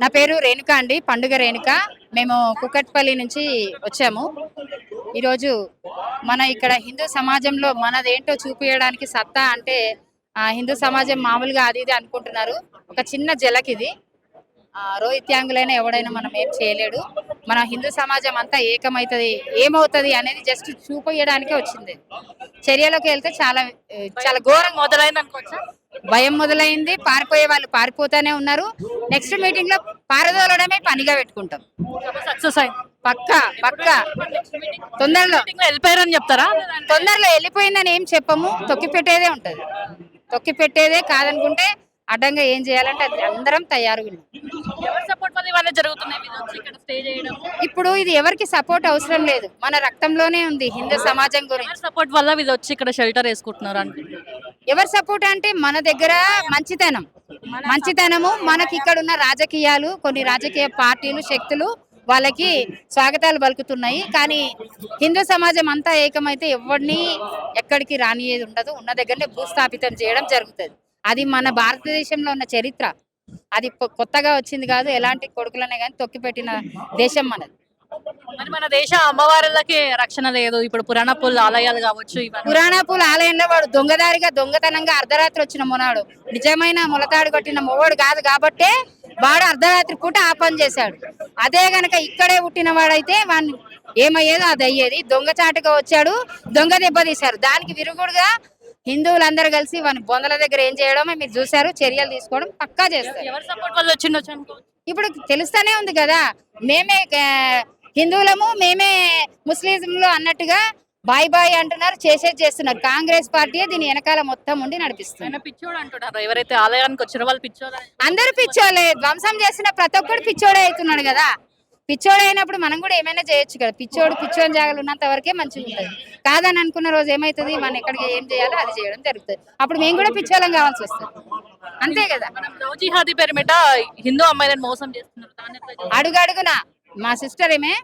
నా పేరు రేణుక అండి. పండుగ రేణుక. మేము కుకట్పల్లి నుంచి వచ్చాము. ఈరోజు మన ఇక్కడ హిందూ సమాజంలో మనదేంటో చూపియడానికి సత్తా అంటే హిందూ సమాజం మామూలుగా అది ఇది అనుకుంటున్నారు. ఒక చిన్న జలకిది. రోహిత్యాంగులైనా ఎవడైనా మనం ఏం చేయలేడు. మన హిందూ సమాజం అంతా ఏకమైతది, ఏమవుతది అనేది జస్ట్ చూపియడానికే వచ్చింది. చర్యలోకి వెళ్తే చాలా చాలా ఘోరం మొదలైంది అనుకోవచ్చా? భయం మొదలైంది. పారిపోయే వాళ్ళు పారిపోతానే ఉన్నారు. నెక్స్ట్ మీటింగ్ లో పారదోలడమే పనిగా పెట్టుకుంటాం. సక్సెస్ అయింది. పక్కా పక్కా తొందరలో వెళ్ళిపోయారని చెప్తారా? తొందరలో వెళ్ళిపోయిందని ఏం చెప్పము. తొక్కి పెట్టేదే ఉంటది. తొక్కి పెట్టేదే కాదనుకుంటే అడ్డంగా ఏం చేయాలంటే అది అందరం తయారుగా ఉన్నాం. ఎవరి సపోర్ట్ వల్ల ఇవన్నీ జరుగుతున్నాయి? వీళ్ళు వచ్చి ఇక్కడ స్టే చేయడం. ఇప్పుడు ఇది ఎవరికి సపోర్ట్ అవసరం లేదు. మన రక్తంలోనే ఉంది హిందూ సమాజం గురించి. ఎవరి సపోర్ట్ వల్ల వీళ్ళు వచ్చి ఇక్కడ షెల్టర్ వేసుకుంటున్నారు అంటే ఎవరి సపోర్ట్ అంటే మన దగ్గర మంచితనము మనకి ఇక్కడ ఉన్న రాజకీయాలు, కొన్ని రాజకీయ పార్టీలు, శక్తులు వాళ్ళకి స్వాగతాలు పలుకుతున్నాయి. కానీ హిందూ సమాజం అంతా ఏకమైతే ఎవరిని ఎక్కడికి రానియేది ఉండదు. ఉన్న దగ్గరనే భూస్థాపితం చేయడం జరుగుతుంది. అది మన భారతదేశంలో ఉన్న చరిత్ర. అది కొత్తగా వచ్చింది కాదు. ఎలాంటి కొడుకులనే కానీ తొక్కిపెట్టిన దేశం మనది. మరి మన దేశ అమ్మవారులకి రక్షణ లేదు. ఇప్పుడు పురాణపుల్ ఆలయాలు కావచ్చు, పురాణపుల ఆలయంలో వాడు దొంగదారిగా దొంగతనంగా అర్ధరాత్రి వచ్చిన మొనాడు నిజమైన ములతాడు కొట్టిన మొగోడు కాదు కాబట్టే వాడు అర్ధరాత్రి పూట ఆ పని చేశాడు. అదే గనక ఇక్కడే పుట్టిన వాడైతే వాడిని ఏమయ్యేదో అది అయ్యేది. దొంగచాటుగా వచ్చాడు, దొంగ దెబ్బతీశారు. దానికి విరుగుడుగా హిందువులందరూ కలిసి వాని బొందల దగ్గర ఏం చేయడమో మీరు చూశారు. చర్యలు తీసుకోవడం పక్కా చేస్తారు. ఎవరి సపోర్ట్ వల్ల వచ్చిండొచ్చు అనుకో. ఇప్పుడు తెలుస్తానే ఉంది కదా, మేమే హిందువులము, మేమే ముస్లింలు అన్నట్టుగా బాయ్ బాయ్ అంటున్నారు. చేస్తున్నారు. కాంగ్రెస్ పార్టీ దీని వెనకాల మొత్తం ఉండి నడిపిస్తుంది. పిచ్చోడు అంటున్నారు. ఎవరైతే ఆలయానికి వచ్చారో వాళ్ళు పిచ్చోడు. అందరూ పిచ్చోళ్ళే. ధ్వంసం చేసిన ప్రతి ఒక్కడు పిచ్చోడే అవుతున్నాడు కదా. పిచ్చోడు అయినప్పుడు మనం కూడా ఏమైనా చేయొచ్చు కదా. పిచ్చోని జాగాలు ఉన్నంత వరకే మంచిగా ఉంటుంది. కాదని అనుకున్న రోజు ఏమైతుంది, మనం ఎక్కడికి ఏం చేయాలో అది చేయడం జరుగుతుంది. అప్పుడు మేము కూడా పిచ్చోళ్ళం కావాల్సి వస్తుంది. అంతే కదా. లవ్ జిహాదీ పేరు మీద హిందూ అమ్మాయిలను మోసం చేస్తున్నారు. అడుగడుగున మా సిస్టర్ ఏమే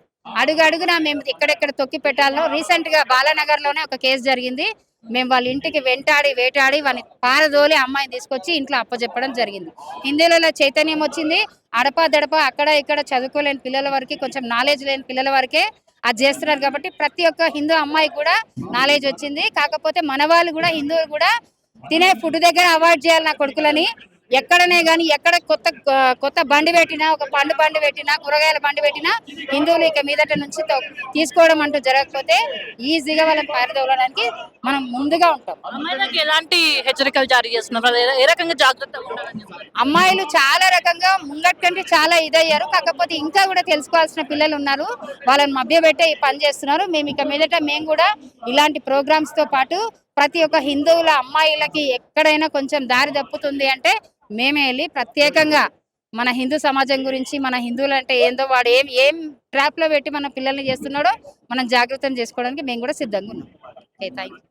అడుగడుగున మేము ఎక్కడెక్కడ తొక్కి పెట్టాలో. రీసెంట్ గా బాలానగర్ లోనే ఒక కేసు జరిగింది. మేము వాళ్ళ ఇంటికి వేటాడి వాని పారదోలి అమ్మాయిని తీసుకొచ్చి ఇంట్లో అప్పచెప్పడం జరిగింది. హిందీలలో చైతన్యం వచ్చింది. అడపా అక్కడ ఇక్కడ చదువుకోలేని పిల్లల వరకు, కొంచెం నాలెడ్జ్ లేని పిల్లల వరకే అది చేస్తున్నారు. కాబట్టి ప్రతి ఒక్క హిందూ అమ్మాయి కూడా నాలెడ్జ్ వచ్చింది. కాకపోతే మన వాళ్ళు కూడా, హిందువులు కూడా తినే ఫుడ్ దగ్గర అవాయిడ్ చేయాలి నా కొడుకులని. ఎక్కడనే కానీ ఎక్కడ కొత్త బండి పెట్టినా, ఒక పండు బండి పెట్టినా, కూరగాయల బండి పెట్టినా హిందువులు ఇక మీదట నుంచి తీసుకోవడం అంటూ జరగకపోతే ఈజీగా వాళ్ళని పారదోలడానికి మనం ముందుగా ఉంటాం. అమ్మాయిలకి ఎలాంటి హెచ్చరికలు జారీ చేస్తున్నారు? ఏ రకంగా జాగ్రత్తగా ఉండాలని? అమ్మాయిలు చాలా రకంగా ముంగట్ కంటే చాలా ఇదయ్యారు. కాకపోతే ఇంకా కూడా తెలుసుకోవాల్సిన పిల్లలు ఉన్నారు. వాళ్ళని మభ్యపెట్టే ఈ పని చేస్తున్నారు. మేము ఇక మీదట మేము కూడా ఇలాంటి ప్రోగ్రామ్స్ తో పాటు ప్రతి ఒక్క హిందువుల అమ్మాయిలకి ఎక్కడైనా కొంచెం దారి తప్పుతుంది అంటే మేమే వెళ్ళి ప్రత్యేకంగా మన హిందూ సమాజం గురించి, మన హిందువులు అంటే ఏందో, వాడు ఏం ట్రాప్ లో పెట్టి మన పిల్లల్ని చేస్తున్నాడో మనం జాగ్రత్త చేసుకోవడానికి మేము కూడా సిద్ధంగా ఉన్నాం. Okay, thank you.